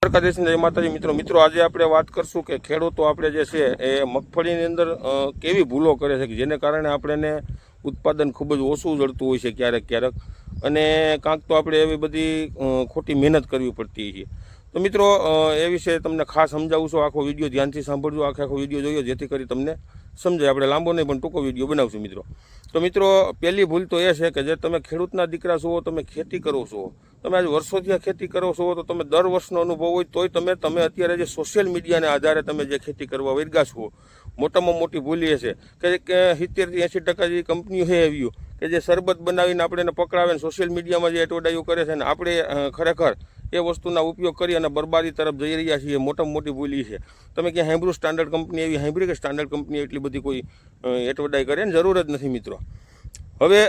દ્વારકાધીશ જય માતાજી મિત્રો આજે આપણે વાત કરશું કે ખેડૂતો આપણે જે છે એ મગફળીની અંદર કેવી ભૂલો કરે છે કે જેને કારણે આપણને ઉત્પાદન ખૂબ જ ઓછું જડતું હોય છે ક્યારેક અને કાંક તો આપણે એવી બધી ખોટી મહેનત કરવી પડતી છે। તો મિત્રો એ વિશે તમને ખાસ સમજાવું છું। આખો વિડીયો ધ્યાનથી સાંભળજો, આખો વિડીયો જોયો જેથી કરી તમને સમજાય। આપણે લાંબો નહીં પણ ટૂંકો વિડીયો બનાવશું મિત્રો। તો મિત્રો પહેલી ભૂલ તો એ છે કે જે તમે ખેડૂતના દીકરા છો, તમે ખેતી કરો છો, તમે આજ વર્ષોથી ખેતી કરો છો, તો તમે દર વર્ષનો અનુભવ હોય તોય તમે અત્યારે જે સોશિયલ મીડિયાને આધારે તમે જે ખેતી કરવા વર્ગા છો, મોટામાં મોટી ભૂલ એ છે કે 70 થી 80% જેવી કંપનીઓ છે એવી કે જે શરબત બનાવીને આપણે પકડાવે ને સોશિયલ મીડિયામાં જે એડવર્ટાઈઝ કરે છે ને આપણે ખરેખર એ વસ્તુના ઉપયોગ કરી અને બરબાદી તરફ જઈ રહ્યા છીએ। મોટામાં મોટી ભૂલ એ છે। તમે ક્યાં સાંભળ્યું સ્ટાન્ડર્ડ કંપની એવી સાંભળી કે સ્ટાન્ડર્ડ કંપની એટલી બધી કોઈ એડવર્ટાઈઝ કરે ને જરૂર જ નથી મિત્રો। હવે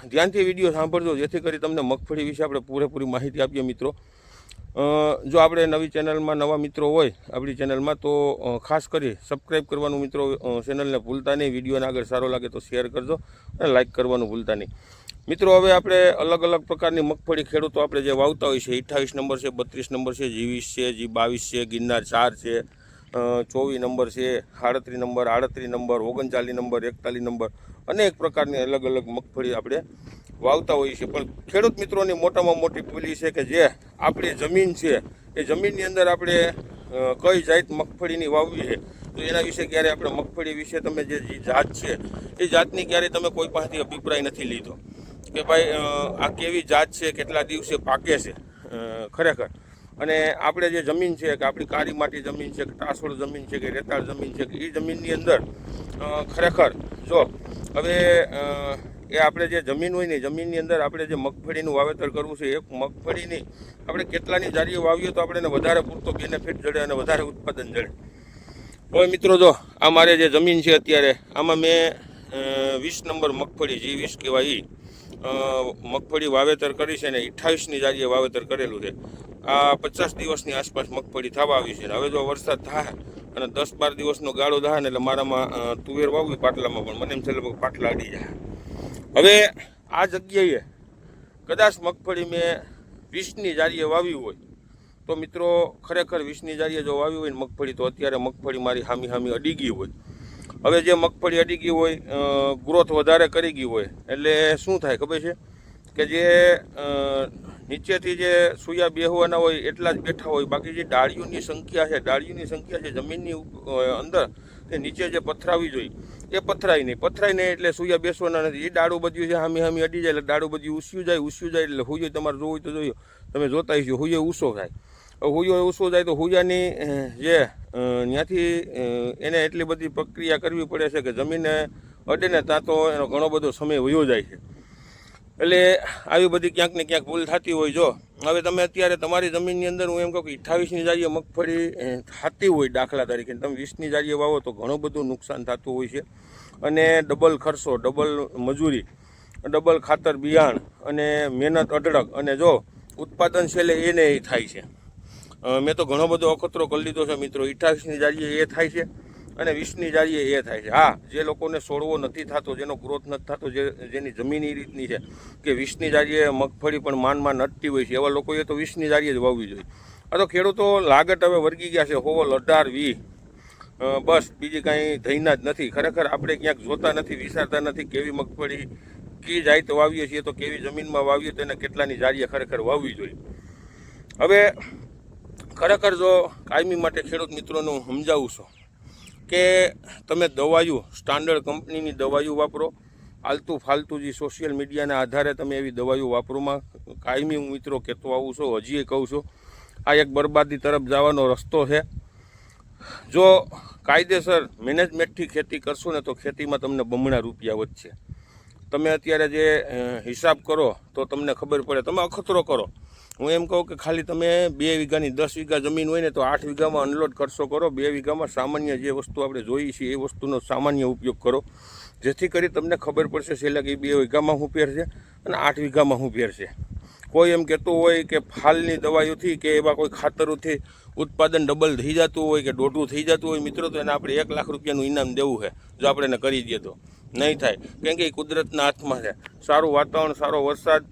ધ્યાનથી વિડીયો સાંભળજો જેથી કરી તમને મગફળી વિશે આપણે પૂરેપૂરી માહિતી આપીએ મિત્રો। જો આપણે નવી ચેનલમાં નવા મિત્રો હોય આપણી ચેનલમાં તો ખાસ કરી સબસ્ક્રાઈબ કરવાનું મિત્રો ચેનલને ભૂલતા નહીં। વિડીયોને આગળ સારો લાગે તો શેર કરજો અને લાઇક કરવાનું ભૂલતા નહીં મિત્રો। હવે આપણે અલગ અલગ પ્રકારની મગફળી ખેડૂતો આપણે જે વાવતા હોય છે, 28 નંબર છે, 32 નંબર છે, G20 છે, G22 છે, ગિરનાર 4 છે, 24 નંબર છે, 38 નંબર, 38 નંબર, 39 નંબર, 41 નંબર, અનેક પ્રકારની અલગ અલગ મગફળી આપણે વાવતા હોઈએ છીએ। પણ ખેડૂત મિત્રોની મોટામાં મોટી ભૂલ છે કે જે આપણી જમીન છે એ જમીનની અંદર આપણે કઈ જાત મગફળીની વાવવી છે તો એના વિશે ક્યારે આપણે મગફળી વિશે તમે જે જાત છે એ જાતની ક્યારે તમે કોઈ પાસેથી અભિપ્રાય નથી લીધો કે ભાઈ આ કેવી જાત છે, કેટલા દિવસે પાકે છે ખરેખર। અને આપણે જે જમીન છે કે આપણી કાળી માટી જમીન છે કે ટાસોળ જમીન છે કે રેતાળ જમીન છે કે એ જમીનની અંદર ખરેખર જો હવે એ આપણે જે જમીન હોય ને જમીનની અંદર આપણે જે મગફળીનું વાવેતર કરવું છે, એક મગફળીની આપણે કેટલાની જારીઓ વાવીએ તો આપણે વધારે પૂરતો બેનિફિટ જડે અને વધારે ઉત્પાદન જડે। હવે મિત્રો જો આ મારે જે જમીન છે અત્યારે આમાં મેં 20 નંબર મગફળી G20 કહેવાય એ મગફળી વાવેતર કરી છે ને 28ની જારીએ વાવેતર કરેલું છે। આ 50 દિવસની આસપાસ મગફળી થવા આવી છે। હવે જો વરસાદ થાય અને 10-12 દિવસનો ગાળો થાય ને એટલે મારામાં તુવેર વાવવી પાટલામાં પણ મને એમ છે પાટલા અડી જાય। હવે આ જગ્યાએ કદાચ મગફળી મેં 20ની જારીએ વાવી હોય તો મિત્રો ખરેખર 20ની જારીએ જો વાવી હોય ને મગફળી તો અત્યારે મગફળી મારી હામી અડી ગઈ હોય। હવે જે મગફળી અડી ગઈ હોય, ગ્રોથ વધારે કરી ગઈ હોય એટલે શું થાય ખબર છે કે જે નીચેથી જે સૂયા બેહવાના હોય એટલા જ બેઠા હોય, બાકી જે ડાળીઓની સંખ્યા છે જમીનની અંદર તે નીચે જે પથરાવી જોઈએ એ પથરાય નહીં એટલે સૂયા બેસવાના નથી। એ ડાળું બધું છે હામી અડી જાય એટલે ડાળું બધું ઉસ્યું જાય એટલે હુયો તમારે જોવું હોય તો જોયો, તમે જોતા હશો હુયો ઊંસો થાય। હુયો ઊંસો જાય તો હુયાની જે ત્યાંથી એને એટલી બધી પ્રક્રિયા કરવી પડે છે કે જમીને અડે ને ત્યાં તો એનો ઘણો બધો સમય વયો જાય છે। એટલે આવી બધી ક્યાંક ને ક્યાંક ભૂલ થતી હોય। જો હવે તમે અત્યારે તમારી જમીનની અંદર હું એમ કહું કે 28ની જારીએ મગફળી થતી હોય દાખલા તરીકે, તમે 20ની જારીએ વાવો તો ઘણું બધું નુકસાન થતું હોય છે અને ડબલ ખર્ચો, ડબલ મજૂરી, ડબલ ખાતર બિયાણ અને મહેનત અઢળક અને જો ઉત્પાદન છેલ્લે એને એ થાય છે। મેં તો ઘણો બધો અખતરો કરી લીધો છે મિત્રો। 28ની જારીએ એ થાય છે અને 20ની જારીએ એ થાય છે। હા, જે લોકોને છોડવો નથી થતો, જેનો ગ્રોથ નથી થતો, જેની જમીન એ રીતની છે કે 20ની જારીએ મગફળી પણ માનમાં અટતી હોય છે, એવા લોકોએ તો 20ની જારીએ જ વાવવી જોઈએ। આ તો ખેડૂતો લાગત હવે વર્ગી ગયા છે, હોવલ 18, 20 બસ બીજી કાંઈ ધૈના જ નથી। ખરેખર આપણે ક્યાંક જોતા નથી, વિચારતા નથી કેવી મગફળી કી જાત વાવીએ છીએ તો કેવી જમીનમાં વાવીએ તો એને કેટલાની જારીએ ખરેખર વાવવી જોઈએ। હવે ખરેખર જો કાયમી માટે ખેડૂત મિત્રોને હું સમજાવું છું કે તમે દવાયું સ્ટાન્ડર્ડ કંપનીની દવાયું વાપરો। આલતું ફાલતું જે સોશિયલ મીડિયાના આધારે તમે એવી દવાયું વાપરોમાં કાયમી હું મિત્રો કહેતો આવું છું, હજી કહું છું, આ એક બરબાદી તરફ જવાનો રસ્તો છે। જો કાયદેસર મેનેજમેન્ટથી ખેતી કરશો ને તો ખેતીમાં તમને બમણા રૂપિયા વધશે। તમે અત્યારે જે હિસાબ કરો તો તમને ખબર પડે, તમે અખતરો કરો। હું એમ કહું કે ખાલી તમે 2 વીઘાની 10 વીઘા જમીન હોય ને તો 8 વીઘામાં અનલોડ ખર્ચો કરો, 2 વીઘામાં સામાન્ય જે વસ્તુ આપણે જોઈએ છીએ એ વસ્તુનો સામાન્ય ઉપયોગ કરો, જેથી કરી તમને ખબર પડશે છેલ્લે કે 2 વીઘામાં શું ફેર છે અને 8 વીઘામાં શું ફેર છે। કોઈ એમ કહેતું હોય કે ફાલની દવાઈઓથી કે એવા કોઈ ખાતરોથી ઉત્પાદન ડબલ થઈ જતું હોય કે દોઢું થઈ જતું હોય મિત્રો તો એને આપણે 1 લાખ રૂપિયાનું ઇનામ દેવું છે જો આપણે એને કરી દઈએ તો નહીં થાય, કેમ કે એ કુદરતના હાથમાં છે। સારું વાતાવરણ, સારો વરસાદ,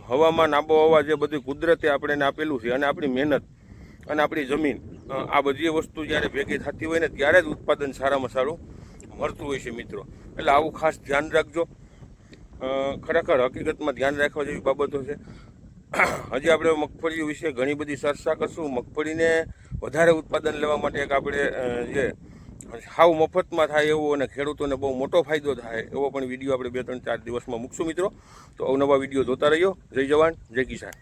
હવામાન, આબોહવા જે બધું કુદરતે આપણે આપેલું છે અને આપણી મહેનત અને આપણી જમીન, આ બધી વસ્તુ જ્યારે ભેગી થતી હોય ને ત્યારે જ ઉત્પાદન સારામાં સારું મળતું હોય છે મિત્રો. એટલે આવું ખાસ ધ્યાન રાખજો. ખરેખર હકીકતમાં ધ્યાન રાખવા જેવી બાબતો છે. હજી આપણે મગફળી વિશે ઘણી બધી ચર્ચા કરશું. મગફળીને વધારે ઉત્પાદન લેવા માટે એક આપણે જે હાવ મફતમાં થાય એવો અને ખેડૂતોને બહુ મોટો ફાયદો થાય એવો પણ વિડીયો આપણે 2-3-4 દિવસમાં મૂકશું મિત્રો. તો અવનવા વિડીયો જોતા રહીયો. જય જવાન, જય કિસાન.